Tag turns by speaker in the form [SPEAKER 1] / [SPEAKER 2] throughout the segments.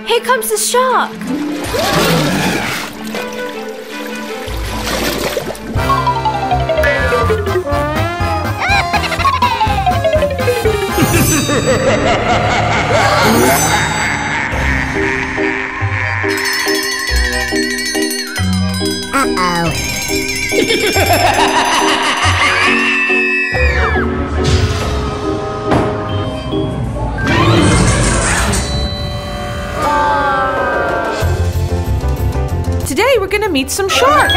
[SPEAKER 1] Here comes the shark.
[SPEAKER 2] Uh-oh.
[SPEAKER 3] Today we're gonna meet some sharks.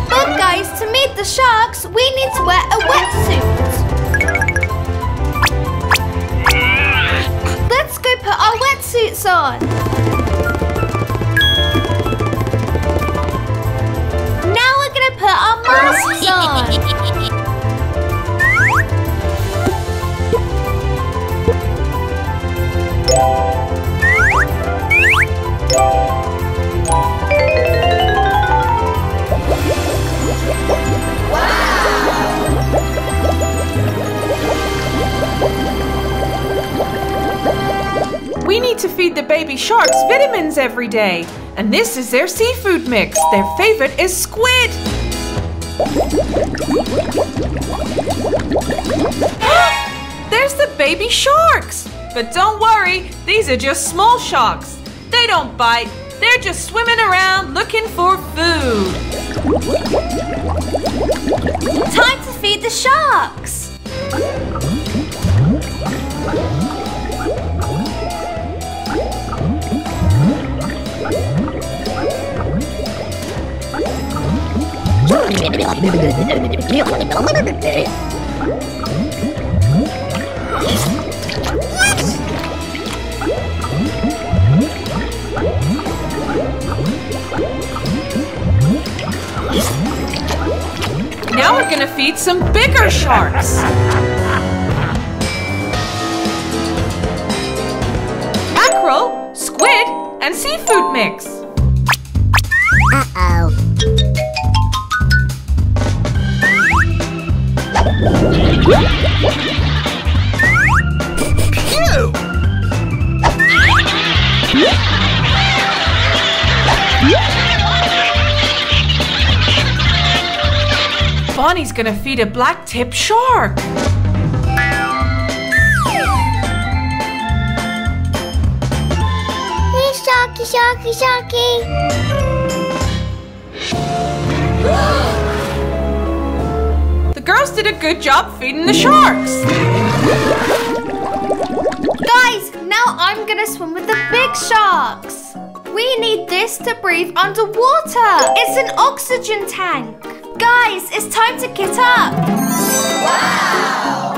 [SPEAKER 1] But guys, to meet the sharks, we need to wear a wetsuit. Let's go put our wetsuits on. Now we're gonna put our masks on.
[SPEAKER 3] We need to feed the baby sharks vitamins every day. And this is their seafood mix. Their favorite is squid. There's the baby sharks. But don't worry, these are just small sharks. They don't bite. They're just swimming around looking for food.
[SPEAKER 1] Time to feed the sharks.
[SPEAKER 3] Now we're gonna feed some bigger sharks. Mackerel, squid, and seafood mix.
[SPEAKER 2] Uh-oh.
[SPEAKER 3] Bonnie's gonna feed a black-tip shark.
[SPEAKER 2] Hey, Sharky, Sharky, Sharky.
[SPEAKER 3] The girls did a good job feeding the sharks.
[SPEAKER 1] Guys, now I'm gonna swim with the big sharks. We need this to breathe underwater. It's an oxygen tank. Guys, it's time to kit up. Wow!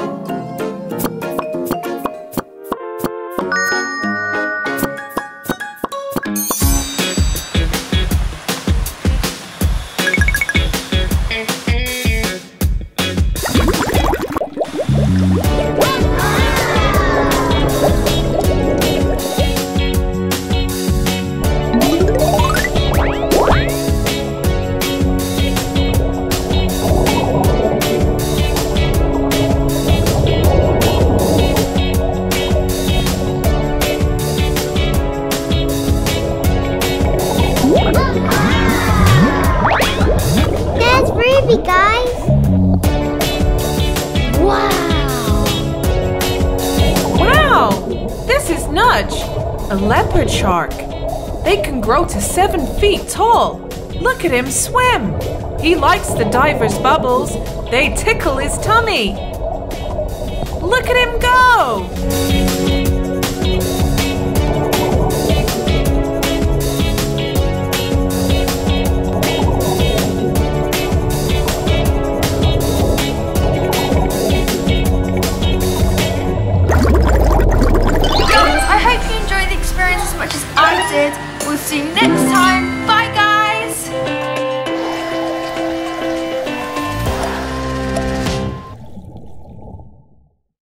[SPEAKER 2] Guys.
[SPEAKER 3] Wow! This is Nudge, a leopard shark. They can grow to 7 feet tall. Look at him swim. He likes the diver's bubbles. They tickle his tummy. Look at him go!
[SPEAKER 1] We'll see you next